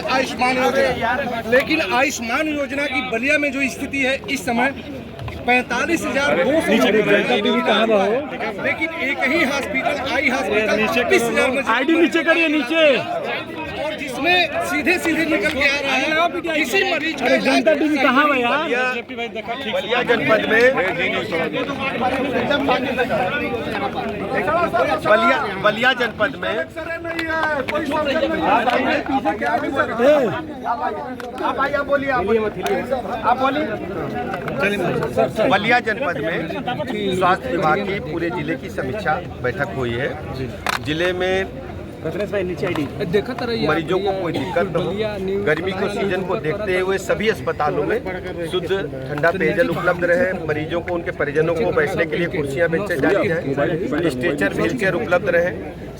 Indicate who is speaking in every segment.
Speaker 1: आयुष्मान योजना, लेकिन आयुष्मान योजना की बलिया में जो स्थिति है इस समय 45,200, लेकिन एक ही हॉस्पिटल आई हॉस्पिटल 30,000
Speaker 2: आईडी नीचे करिए, नीचे,
Speaker 1: और जिसमें सीधे सीधे निकल के आ रहा है किसी मरीज का
Speaker 2: जनता टीवी कहाँ भैया?
Speaker 3: बलिया जनपद में बलिया जनपद में बलिया जनपद में स्वास्थ्य विभाग की पूरे जिले की समीक्षा बैठक हुई है। जिले में मरीजों को कोई दिक्कत न हो, गर्मी के सीजन को देखते हुए सभी अस्पतालों में शुद्ध ठंडा पेयजल उपलब्ध रहे, मरीजों को उनके परिजनों को बैठने के लिए कुर्सियां बेंचें जारी हैं, स्ट्रेचर व्हीलचेयर उपलब्ध रहे।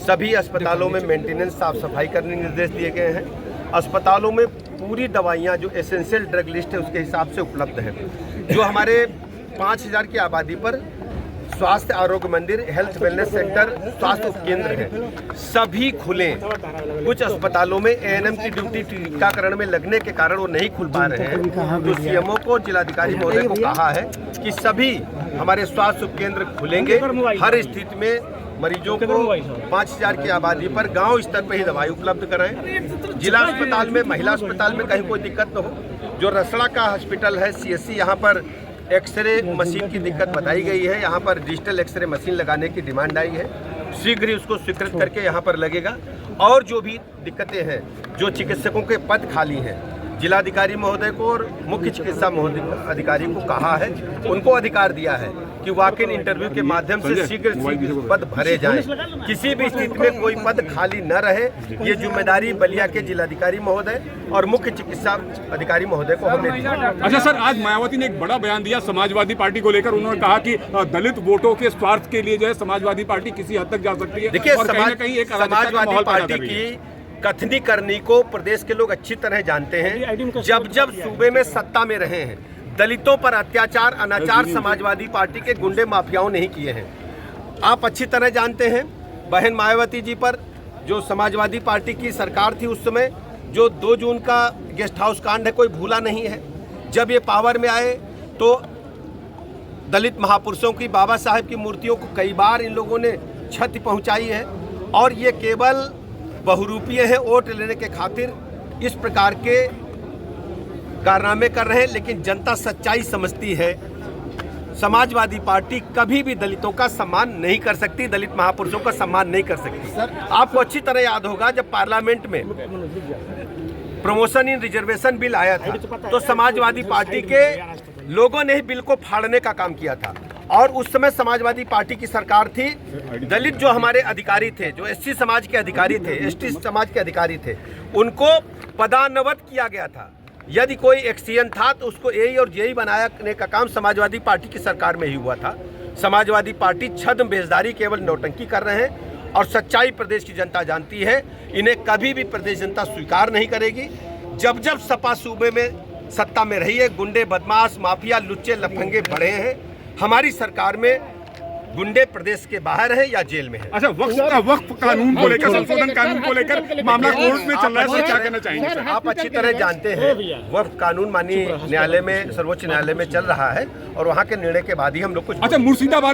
Speaker 3: सभी अस्पतालों में मेंटेनेंस साफ सफाई करने निर्देश दिए गए हैं। अस्पतालों में पूरी दवाइयाँ जो एसेंशियल ड्रग लिस्ट है उसके हिसाब से उपलब्ध है। जो हमारे 5,000 की आबादी पर स्वास्थ्य आरोग्य मंदिर, हेल्थ वेलनेस सेंटर, स्वास्थ्य उपकेंद्र है, सभी खुले। कुछ अस्पतालों में एएनएम की ड्यूटी टीकाकरण में लगने के कारण वो नहीं खुल पा रहे हैं। तो सीएमओ को, जिलाधिकारी महोदय को कहा है कि सभी हमारे स्वास्थ्य उपकेंद्र खुलेंगे। हर स्थिति में मरीजों को 5,000 की आबादी पर गांव स्तर पर ही दवाई उपलब्ध कराएं। जिला अस्पताल में, महिला अस्पताल में कहीं कोई दिक्कत न हो। जो रसड़ा का हॉस्पिटल है CSC, यहाँ पर एक्सरे मशीन की दिक्कत बताई गई है। यहाँ पर डिजिटल एक्सरे मशीन लगाने की डिमांड आई है, शीघ्र ही उसको स्वीकृत करके यहाँ पर लगेगा। और जो भी दिक्कतें हैं, जो चिकित्सकों के पद खाली हैं, जिलाधिकारी महोदय को और मुख्य चिकित्सा अधिकारी को कहा है, उनको अधिकार दिया है कि वॉक इन इंटरव्यू के माध्यम से शीघ्र पद भरे जाएं। किसी भी स्थिति में कोई पद खाली न रहे, ये जिम्मेदारी बलिया के जिलाधिकारी महोदय और मुख्य चिकित्सा अधिकारी महोदय को हमने दी।
Speaker 2: अच्छा सर, आज मायावती ने एक बड़ा बयान दिया समाजवादी पार्टी को लेकर। उन्होंने कहा कि दलित वोटों के स्वार्थ के लिए जो है समाजवादी पार्टी किसी हद तक जा सकती है।
Speaker 3: देखिए, समाजवादी पार्टी की कथनी करनी को प्रदेश के लोग अच्छी तरह जानते हैं। जब जब सूबे में सत्ता में रहे हैं, दलितों पर अत्याचार, अनाचार समाजवादी पार्टी के गुंडे माफियाओं नहीं किए हैं। आप अच्छी तरह जानते हैं, बहन मायावती जी पर जो समाजवादी पार्टी की सरकार थी उस समय, जो 2 जून का गेस्ट हाउस कांड है, कोई भूला नहीं है। जब ये पावर में आए तो दलित महापुरुषों की, बाबा साहेब की मूर्तियों को कई बार इन लोगों ने क्षति पहुंचाई है। और ये केवल बहुरूपीय है, वोट लेने के खातिर इस प्रकार के कारनामे कर रहे हैं। लेकिन जनता सच्चाई समझती है। समाजवादी पार्टी कभी भी दलितों का सम्मान नहीं कर सकती, दलित महापुरुषों का सम्मान नहीं कर सकती। आपको अच्छी तरह याद होगा, जब पार्लियामेंट में प्रमोशन इन रिजर्वेशन बिल आया था तो समाजवादी पार्टी के लोगों ने ही बिल को फाड़ने का काम किया था। और उस समय समाजवादी पार्टी की सरकार थी। दलित जो हमारे अधिकारी थे, जो SC समाज के अधिकारी थे, ST समाज के अधिकारी थे, उनको पदान्नत किया गया था। यदि कोई एक्सीएन था तो उसको AE और JE बनाने का काम समाजवादी पार्टी की सरकार में ही हुआ था। समाजवादी पार्टी छद्म बेजदारी, केवल नौटंकी कर रहे हैं और सच्चाई प्रदेश की जनता जानती है। इन्हें कभी भी प्रदेश जनता स्वीकार नहीं करेगी। जब जब सपा सूबे में सत्ता में रही है, गुंडे, बदमाश, माफिया, लुच्चे, लफंगे बढ़े हैं। हमारी सरकार में गुंडे प्रदेश के बाहर है या जेल में है।
Speaker 2: अच्छा, वक्फ कानून को लेकर, संशोधन कानून को लेकर मामला कोर्ट में चल रहा है, क्या कहना चाहेंगे सर?
Speaker 3: आप अच्छी तरह जानते हैं, वक्फ कानून माननीय न्यायालय में, सर्वोच्च न्यायालय में चल रहा है और वहाँ के निर्णय के बाद ही हम लोग कुछ।
Speaker 2: अच्छा, मुर्शिदाबाद